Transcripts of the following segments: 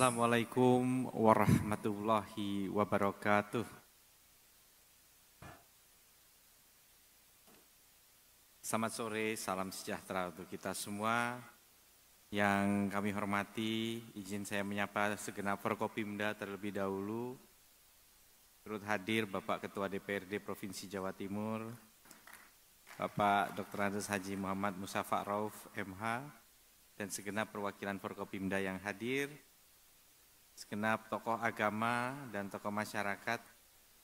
Assalamualaikum warahmatullahi wabarakatuh. Selamat sore, salam sejahtera untuk kita semua. Yang kami hormati, izin saya menyapa segenap Forkopimda terlebih dahulu. Turut hadir Bapak Ketua DPRD Provinsi Jawa Timur, Bapak Dr. Andes Haji Muhammad Musafa Rauf MH, dan segenap perwakilan Forkopimda yang hadir, segenap tokoh agama dan tokoh masyarakat.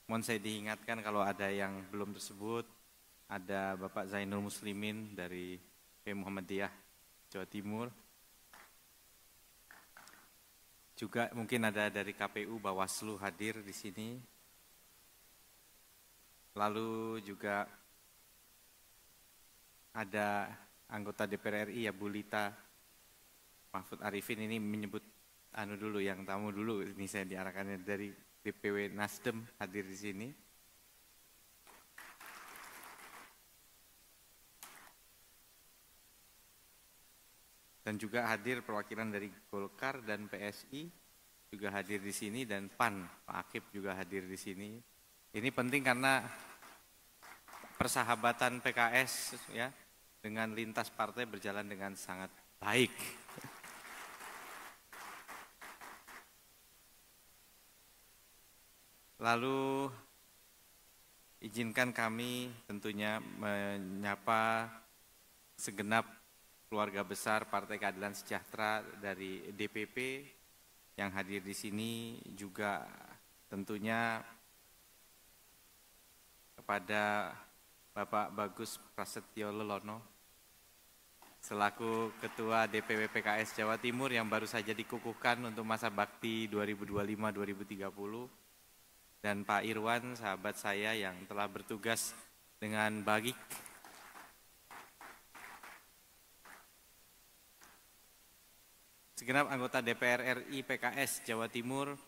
Mohon saya diingatkan kalau ada yang belum tersebut, ada Bapak Zainul Muslimin dari P Muhammadiyah Jawa Timur. Juga mungkin ada dari KPU Bawaslu hadir di sini. Lalu juga ada anggota DPR RI ya Bu Lita Mahfud Arifin, ini menyebut dulu yang tamu dulu, ini saya diarahkannya dari DPW Nasdem hadir di sini. Dan juga hadir perwakilan dari Golkar dan PSI juga hadir di sini, dan PAN Pak Akib juga hadir di sini. Ini penting karena persahabatan PKS ya dengan lintas partai berjalan dengan sangat baik. Lalu izinkan kami tentunya menyapa segenap keluarga besar Partai Keadilan Sejahtera dari DPP yang hadir di sini, juga tentunya kepada Bapak Bagus Prasetyo Lelono selaku Ketua DPW PKS Jawa Timur yang baru saja dikukuhkan untuk masa bakti 2025-2030. Dan Pak Irwan, sahabat saya yang telah bertugas dengan baik. Segenap anggota DPR RI PKS Jawa Timur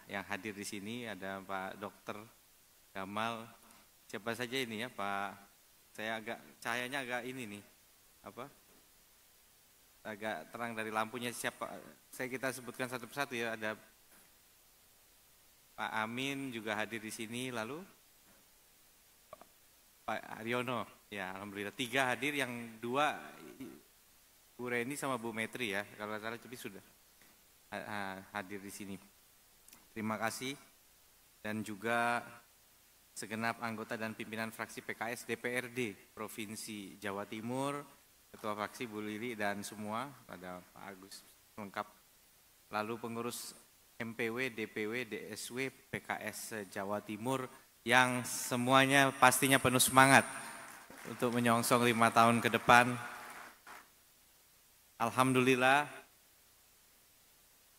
yang hadir di sini, ada Pak Dr. Gamal. Siapa saja ini ya Pak? Cahayanya agak ini nih, agak terang dari lampunya. Siapa? Kita sebutkan satu persatu ya. Ada Pak Amin juga hadir di sini, lalu Pak Aryono, ya alhamdulillah 3 hadir, yang 2 Bu Reni sama Bu Metri ya, kalau salah tapi sudah hadir di sini. Terima kasih. Dan juga segenap anggota dan pimpinan fraksi PKS DPRD Provinsi Jawa Timur, Ketua fraksi Bu Lili dan semua, ada Pak Agus lengkap. Lalu pengurus MPW, DPW, DSW, PKS Jawa Timur yang semuanya pastinya penuh semangat untuk menyongsong 5 tahun ke depan. Alhamdulillah,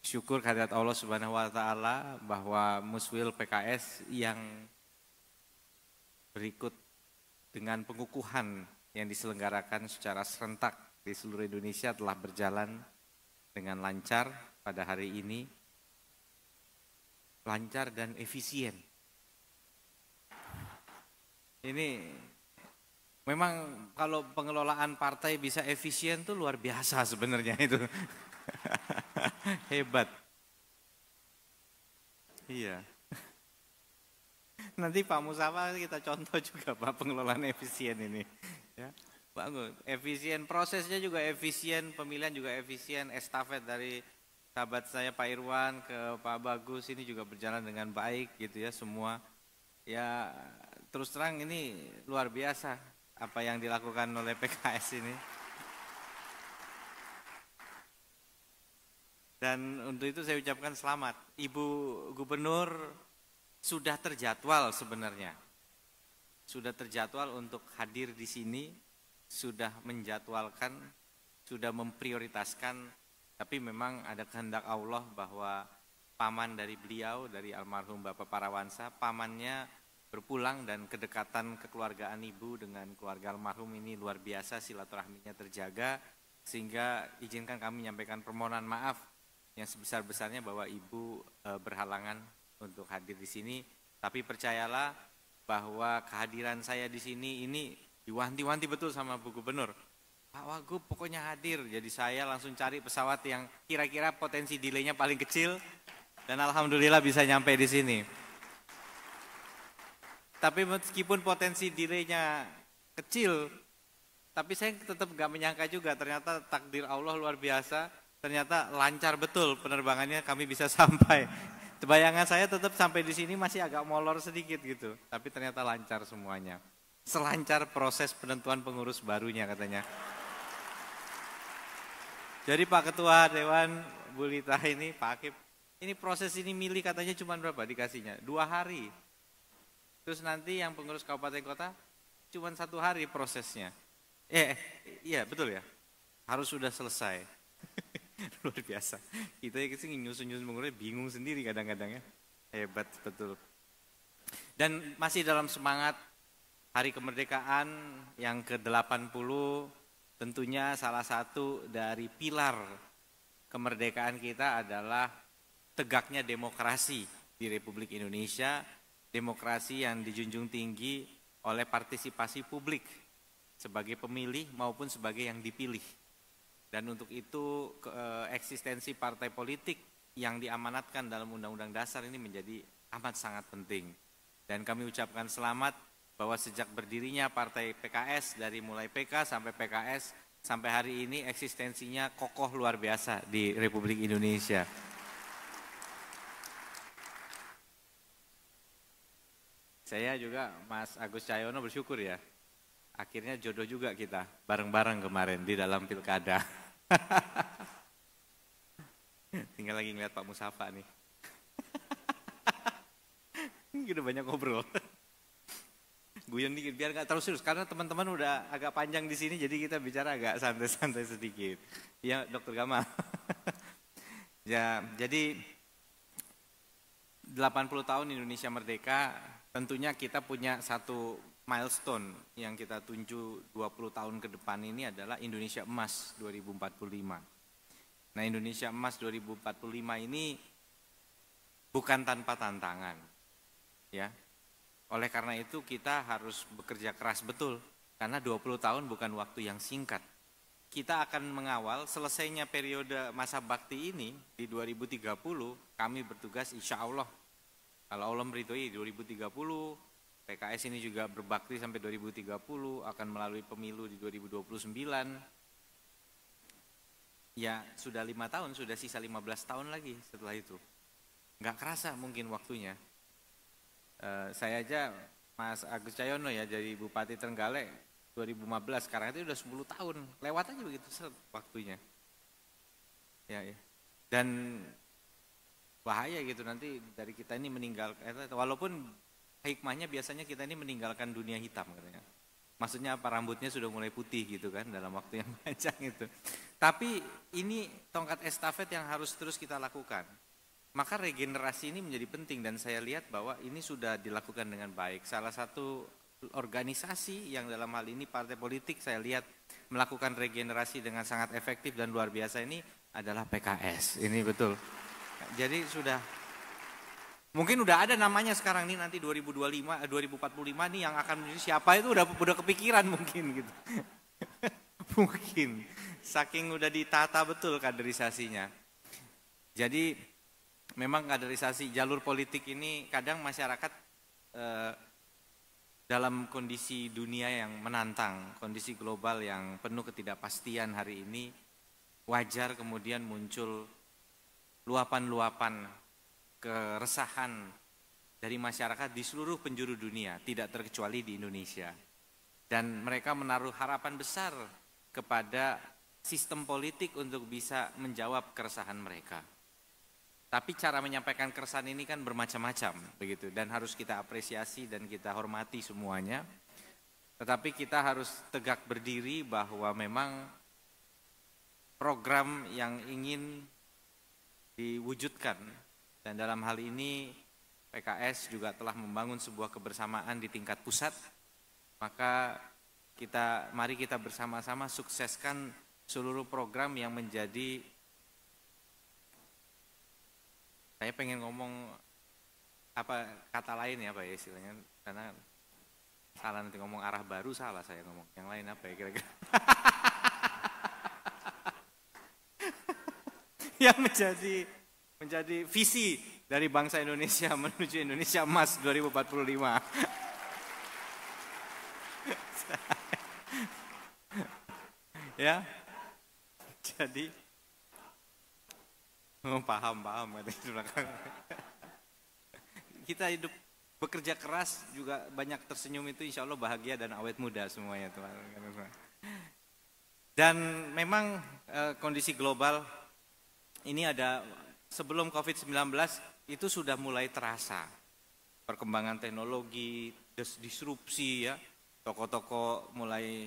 syukur kehadirat Allah Subhanahu wa Ta'ala bahwa Muswil PKS yang berikut dengan pengukuhan yang diselenggarakan secara serentak di seluruh Indonesia telah berjalan dengan lancar pada hari ini. Lancar dan efisien. Ini memang kalau pengelolaan partai bisa efisien tuh luar biasa sebenarnya itu. Hebat. Iya. Nanti Pak Musafa kita contoh juga Pak pengelolaan efisien ini. Ya, bagus. Efisien, prosesnya juga efisien, pemilihan juga efisien, estafet dari sahabat saya Pak Irwan ke Pak Bagus ini juga berjalan dengan baik gitu ya semua. Ya terus terang ini luar biasa apa yang dilakukan oleh PKS ini. Dan untuk itu saya ucapkan selamat. Ibu Gubernur sudah terjadwal sebenarnya. Sudah terjadwal untuk hadir di sini, sudah menjadwalkan, sudah memprioritaskan. Tapi memang ada kehendak Allah bahwa paman dari beliau, dari almarhum Bapak Parawansa, pamannya berpulang, dan kedekatan kekeluargaan ibu dengan keluarga almarhum ini luar biasa, silaturahminya terjaga, sehingga izinkan kami menyampaikan permohonan maaf yang sebesar-besarnya bahwa ibu berhalangan untuk hadir di sini. Tapi percayalah bahwa kehadiran saya di sini ini diwanti-wanti betul sama Bu Gubernur. Pak Wagub pokoknya hadir. Jadi saya langsung cari pesawat yang kira-kira potensi delay-nya paling kecil dan alhamdulillah bisa nyampe di sini. Tapi meskipun potensi delay-nya kecil, tapi saya tetap gak menyangka juga, ternyata takdir Allah luar biasa, ternyata lancar betul penerbangannya, kami bisa sampai. Bayangan saya tetap sampai di sini masih agak molor sedikit gitu, tapi ternyata lancar semuanya. Selancar proses penentuan pengurus barunya katanya. Jadi Pak Ketua Dewan, Bu Lita ini, Pak Akip, ini proses ini milih katanya cuma berapa dikasihnya? 2 hari. Terus nanti yang pengurus kabupaten kota cuma 1 hari prosesnya. Iya betul ya, harus sudah selesai. Luar biasa. Kita sih nyusun-nyusun pengurus bingung sendiri kadang-kadang ya. Hebat betul. Dan masih dalam semangat Hari Kemerdekaan yang ke-80, tentunya salah satu dari pilar kemerdekaan kita adalah tegaknya demokrasi di Republik Indonesia, demokrasi yang dijunjung tinggi oleh partisipasi publik sebagai pemilih maupun sebagai yang dipilih. Dan untuk itu eksistensi partai politik yang diamanatkan dalam Undang-Undang Dasar ini menjadi amat sangat penting. Dan kami ucapkan selamat bahwa sejak berdirinya partai PKS, dari mulai PK sampai PKS, sampai hari ini eksistensinya kokoh luar biasa di Republik Indonesia. Saya juga Mas Agus Cahyono bersyukur ya. Akhirnya jodoh juga kita, bareng-bareng kemarin di dalam pilkada. Tinggal lagi ngeliat Pak Musafa nih. Udah banyak ngobrol. Guyon dikit biar gak terlalu serius, karena teman-teman udah agak panjang di sini, jadi kita bicara agak santai-santai sedikit. Ya, Dokter Gamal. Ya, jadi 80 tahun Indonesia merdeka, tentunya kita punya satu milestone yang kita tunjuk 20 tahun ke depan ini adalah Indonesia Emas 2045. Nah, Indonesia Emas 2045 ini bukan tanpa tantangan. Ya. Oleh karena itu kita harus bekerja keras betul, karena 20 tahun bukan waktu yang singkat. Kita akan mengawal selesainya periode masa bakti ini di 2030, kami bertugas insya Allah, kalau Allah meridhoi 2030, PKS ini juga berbakti sampai 2030, akan melalui pemilu di 2029. Ya sudah 5 tahun, sudah sisa 15 tahun lagi setelah itu. Nggak kerasa mungkin waktunya. Saya aja Mas Agus Cahyono ya, jadi Bupati Trenggalek 2015, sekarang itu udah 10 tahun. Lewat aja begitu waktunya. Ya. Dan bahaya gitu nanti dari kita ini meninggal, walaupun hikmahnya biasanya kita ini meninggalkan dunia hitam katanya. Maksudnya apa, rambutnya sudah mulai putih gitu kan dalam waktu yang panjang itu. Tapi ini tongkat estafet yang harus terus kita lakukan. Maka regenerasi ini menjadi penting dan saya lihat bahwa ini sudah dilakukan dengan baik. Salah satu organisasi yang dalam hal ini partai politik saya lihat melakukan regenerasi dengan sangat efektif dan luar biasa ini adalah PKS. Ini betul. Jadi sudah mungkin udah ada namanya sekarang nih, nanti 2025, 2045 nih yang akan menjadi siapa itu udah kepikiran mungkin gitu. Mungkin saking udah ditata betul kaderisasinya. Jadi memang kaderisasi jalur politik ini kadang masyarakat dalam kondisi dunia yang menantang, kondisi global yang penuh ketidakpastian hari ini, wajar kemudian muncul luapan-luapan keresahan dari masyarakat di seluruh penjuru dunia, tidak terkecuali di Indonesia. Dan mereka menaruh harapan besar kepada sistem politik untuk bisa menjawab keresahan mereka. Tapi cara menyampaikan keresahan ini kan bermacam-macam begitu, dan harus kita apresiasi dan kita hormati semuanya. Tetapi kita harus tegak berdiri bahwa memang program yang ingin diwujudkan, dan dalam hal ini PKS juga telah membangun sebuah kebersamaan di tingkat pusat, maka mari kita bersama-sama sukseskan seluruh program yang menjadi, saya pengen ngomong apa kata lain ya Pak ya istilahnya, karena salah nanti ngomong arah baru, salah saya ngomong yang lain apa ya kira-kira. yang menjadi visi dari bangsa Indonesia menuju Indonesia Emas 2045. Ya, jadi paham katanya di belakang. Kita hidup bekerja keras juga banyak tersenyum itu insya Allah bahagia dan awet muda semuanya teman. Dan memang kondisi global ini ada sebelum COVID-19 itu sudah mulai terasa perkembangan teknologi, disrupsi ya, toko-toko mulai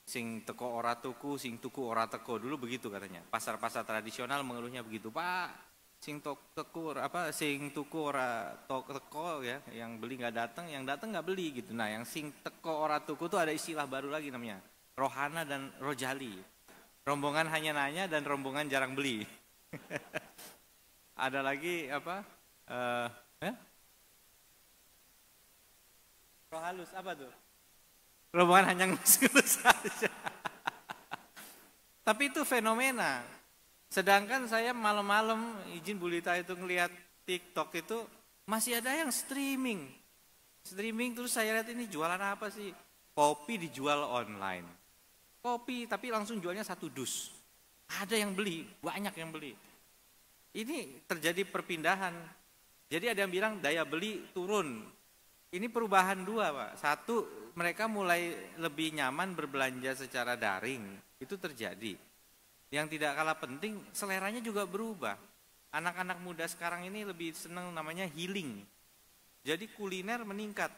sing teko ora tuku, sing tuku ora teko, dulu begitu katanya. Pasar-pasar tradisional mengeluhnya begitu, Pak. Sing tuku ora teko ya, yang beli nggak datang, yang datang nggak beli gitu. Nah, yang sing teko ora tuku tuh ada istilah baru lagi namanya, rohana dan rojali. Rombongan hanya nanya dan rombongan jarang beli. Ada lagi apa? Roh halus apa tuh? Rombongan hanya ngelus-ngelus saja. Tapi itu fenomena. Sedangkan saya malam-malam izin Bu Lita itu ngelihat TikTok itu masih ada yang streaming. Streaming terus saya lihat ini jualan apa sih? Kopi dijual online. Kopi tapi langsung jualnya 1 dus. Ada yang beli, banyak yang beli. Ini terjadi perpindahan. Jadi ada yang bilang daya beli turun. Ini perubahan 2 Pak. 1, mereka mulai lebih nyaman berbelanja secara daring. Itu terjadi. Yang tidak kalah penting, seleranya juga berubah. Anak-anak muda sekarang ini lebih senang namanya healing. Jadi kuliner meningkat.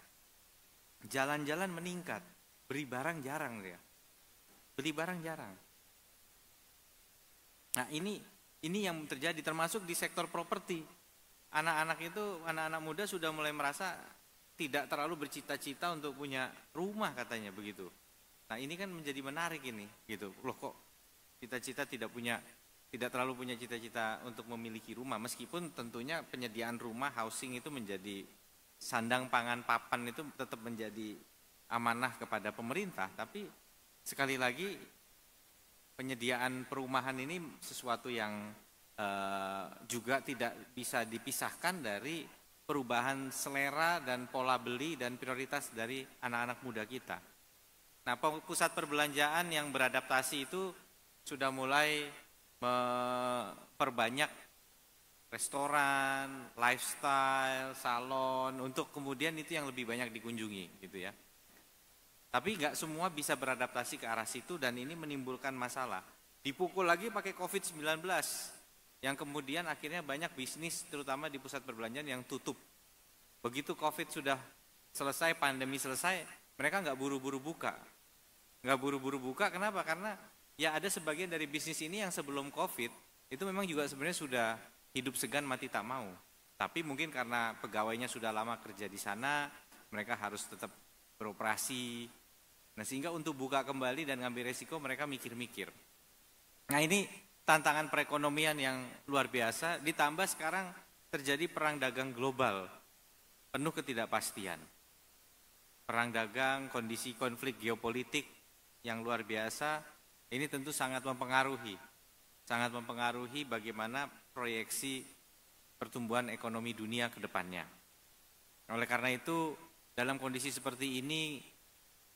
Jalan-jalan meningkat. Beli barang jarang dia. Beli barang jarang. Nah ini yang terjadi termasuk di sektor properti. Anak-anak muda sudah mulai merasa tidak terlalu bercita-cita untuk punya rumah katanya begitu. Nah ini kan menjadi menarik ini gitu. Loh kok cita-cita tidak terlalu punya cita-cita untuk memiliki rumah, meskipun tentunya penyediaan rumah housing itu menjadi sandang pangan papan itu tetap menjadi amanah kepada pemerintah, tapi sekali lagi penyediaan perumahan ini sesuatu yang juga tidak bisa dipisahkan dari perubahan selera dan pola beli dan prioritas dari anak-anak muda kita. Nah, pusat perbelanjaan yang beradaptasi itu sudah mulai memperbanyak restoran, lifestyle, salon, untuk kemudian itu yang lebih banyak dikunjungi gitu ya. Tapi nggak semua bisa beradaptasi ke arah situ dan ini menimbulkan masalah. Dipukul lagi pakai COVID-19 yang kemudian akhirnya banyak bisnis terutama di pusat perbelanjaan yang tutup. Begitu COVID sudah selesai, pandemi selesai, mereka nggak buru-buru buka. Nggak buru-buru buka, kenapa? Karena ya ada sebagian dari bisnis ini yang sebelum COVID itu memang juga sebenarnya sudah hidup segan mati tak mau. Tapi mungkin karena pegawainya sudah lama kerja di sana, mereka harus tetap beroperasi. Nah sehingga untuk buka kembali dan ngambil resiko mereka mikir-mikir. Nah ini tantangan perekonomian yang luar biasa, ditambah sekarang terjadi perang dagang global, penuh ketidakpastian. Perang dagang, kondisi konflik geopolitik yang luar biasa, ini tentu sangat mempengaruhi bagaimana proyeksi pertumbuhan ekonomi dunia ke depannya. Oleh karena itu, dalam kondisi seperti ini,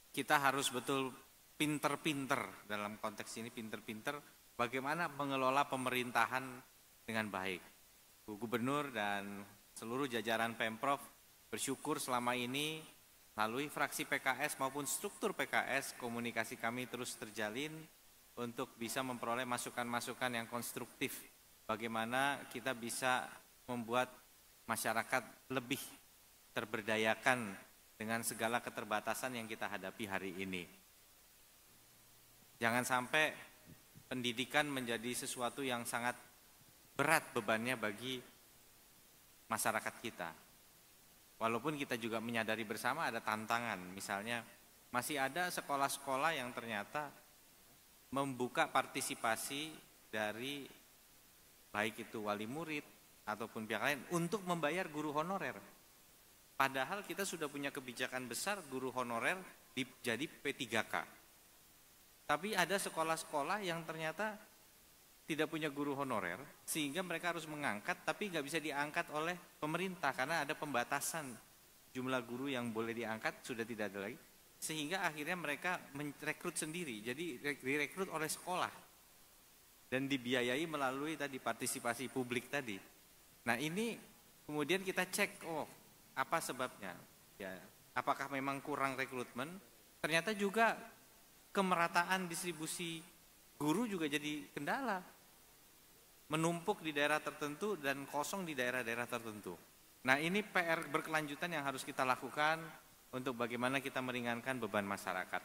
kita harus betul pinter-pinter, dalam konteks ini pinter-pinter, bagaimana mengelola pemerintahan dengan baik. Bu Gubernur dan seluruh jajaran Pemprov bersyukur selama ini melalui fraksi PKS maupun struktur PKS, komunikasi kami terus terjalin untuk bisa memperoleh masukan-masukan yang konstruktif. Bagaimana kita bisa membuat masyarakat lebih terberdayakan dengan segala keterbatasan yang kita hadapi hari ini. Jangan sampai pendidikan menjadi sesuatu yang sangat berat bebannya bagi masyarakat kita. Walaupun kita juga menyadari bersama ada tantangan, misalnya masih ada sekolah-sekolah yang ternyata membuka partisipasi dari baik itu wali murid ataupun pihak lain untuk membayar guru honorer. Padahal kita sudah punya kebijakan besar guru honorer jadi P3K. Tapi ada sekolah-sekolah yang ternyata tidak punya guru honorer, sehingga mereka harus mengangkat, tapi nggak bisa diangkat oleh pemerintah karena ada pembatasan jumlah guru yang boleh diangkat, sudah tidak ada lagi, sehingga akhirnya mereka merekrut sendiri, jadi direkrut oleh sekolah dan dibiayai melalui tadi partisipasi publik tadi. Nah ini kemudian kita cek, oh apa sebabnya? Ya, apakah memang kurang rekrutmen? Ternyata juga kemerataan distribusi guru juga jadi kendala. Menumpuk di daerah tertentu dan kosong di daerah-daerah tertentu. Nah ini PR berkelanjutan yang harus kita lakukan untuk bagaimana kita meringankan beban masyarakat.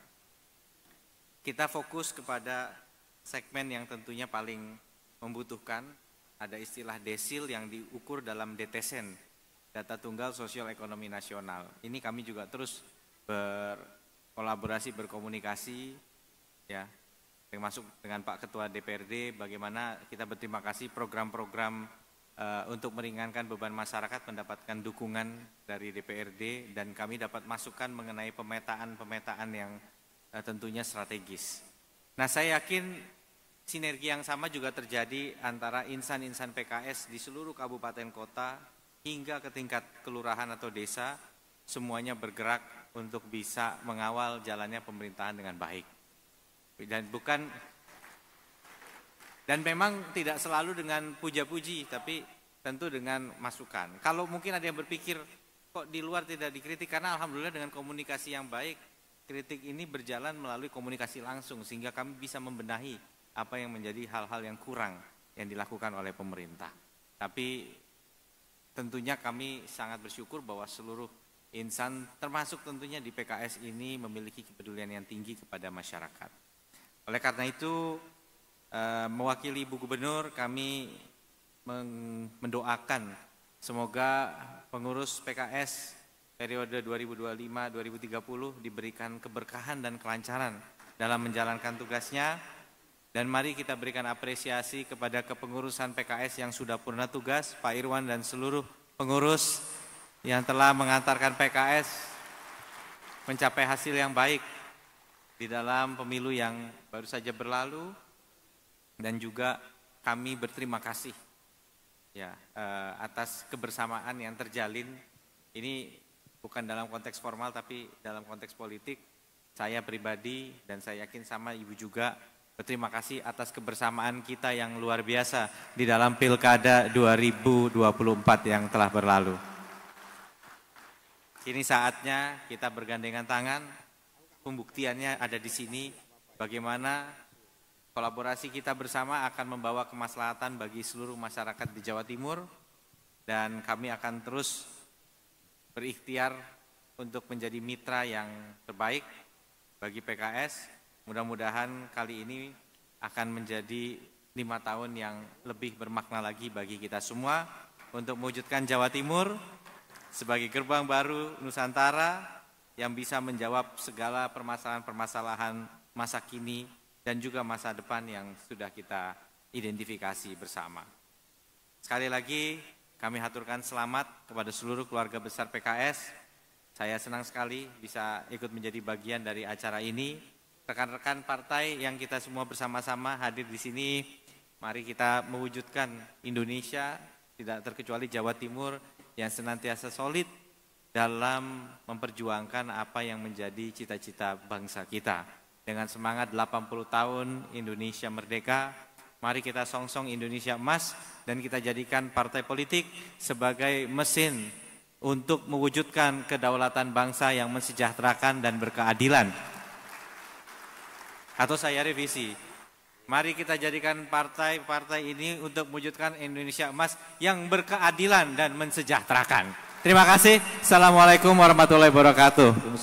Kita fokus kepada segmen yang tentunya paling membutuhkan. Ada istilah desil yang diukur dalam DTSEN, Data Tunggal Sosial Ekonomi Nasional. Ini kami juga terus berkolaborasi, berkomunikasi, ya, termasuk dengan Pak Ketua DPRD, bagaimana kita berterima kasih program-program untuk meringankan beban masyarakat mendapatkan dukungan dari DPRD dan kami dapat masukan mengenai pemetaan yang tentunya strategis. Nah saya yakin sinergi yang sama juga terjadi antara insan-insan PKS di seluruh kabupaten kota hingga ke tingkat kelurahan atau desa, semuanya bergerak untuk bisa mengawal jalannya pemerintahan dengan baik. Dan memang tidak selalu dengan puja-puji, tapi tentu dengan masukan. Kalau mungkin ada yang berpikir kok di luar tidak dikritik, karena alhamdulillah dengan komunikasi yang baik, kritik ini berjalan melalui komunikasi langsung sehingga kami bisa membenahi apa yang menjadi hal-hal yang kurang yang dilakukan oleh pemerintah. Tapi tentunya kami sangat bersyukur bahwa seluruh insan termasuk tentunya di PKS ini memiliki kepedulian yang tinggi kepada masyarakat. Oleh karena itu, mewakili Ibu Gubernur, kami mendoakan semoga pengurus PKS periode 2025-2030 diberikan keberkahan dan kelancaran dalam menjalankan tugasnya. Dan mari kita berikan apresiasi kepada kepengurusan PKS yang sudah purna tugas, Pak Irwan dan seluruh pengurus yang telah mengantarkan PKS mencapai hasil yang baik di dalam pemilu yang baru saja berlalu, dan juga kami berterima kasih ya atas kebersamaan yang terjalin. Ini bukan dalam konteks formal tapi dalam konteks politik. Saya pribadi dan saya yakin sama Ibu juga berterima kasih atas kebersamaan kita yang luar biasa di dalam Pilkada 2024 yang telah berlalu. Kini saatnya kita bergandengan tangan. Pembuktiannya ada di sini, bagaimana kolaborasi kita bersama akan membawa kemaslahatan bagi seluruh masyarakat di Jawa Timur, dan kami akan terus berikhtiar untuk menjadi mitra yang terbaik bagi PKS. Mudah-mudahan kali ini akan menjadi 5 tahun yang lebih bermakna lagi bagi kita semua untuk mewujudkan Jawa Timur sebagai gerbang baru Nusantara yang bisa menjawab segala permasalahan-permasalahan masa kini dan juga masa depan yang sudah kita identifikasi bersama. Sekali lagi kami haturkan selamat kepada seluruh keluarga besar PKS. Saya senang sekali bisa ikut menjadi bagian dari acara ini. Rekan-rekan partai yang kita semua bersama-sama hadir di sini, mari kita mewujudkan Indonesia, tidak terkecuali Jawa Timur, yang senantiasa solid dalam memperjuangkan apa yang menjadi cita-cita bangsa kita. Dengan semangat 80 tahun Indonesia merdeka, mari kita songsong Indonesia emas dan kita jadikan partai politik sebagai mesin untuk mewujudkan kedaulatan bangsa yang mensejahterakan dan berkeadilan. Atau saya revisi, mari kita jadikan partai-partai ini untuk mewujudkan Indonesia emas yang berkeadilan dan mensejahterakan. Terima kasih. Assalamualaikum warahmatullahi wabarakatuh.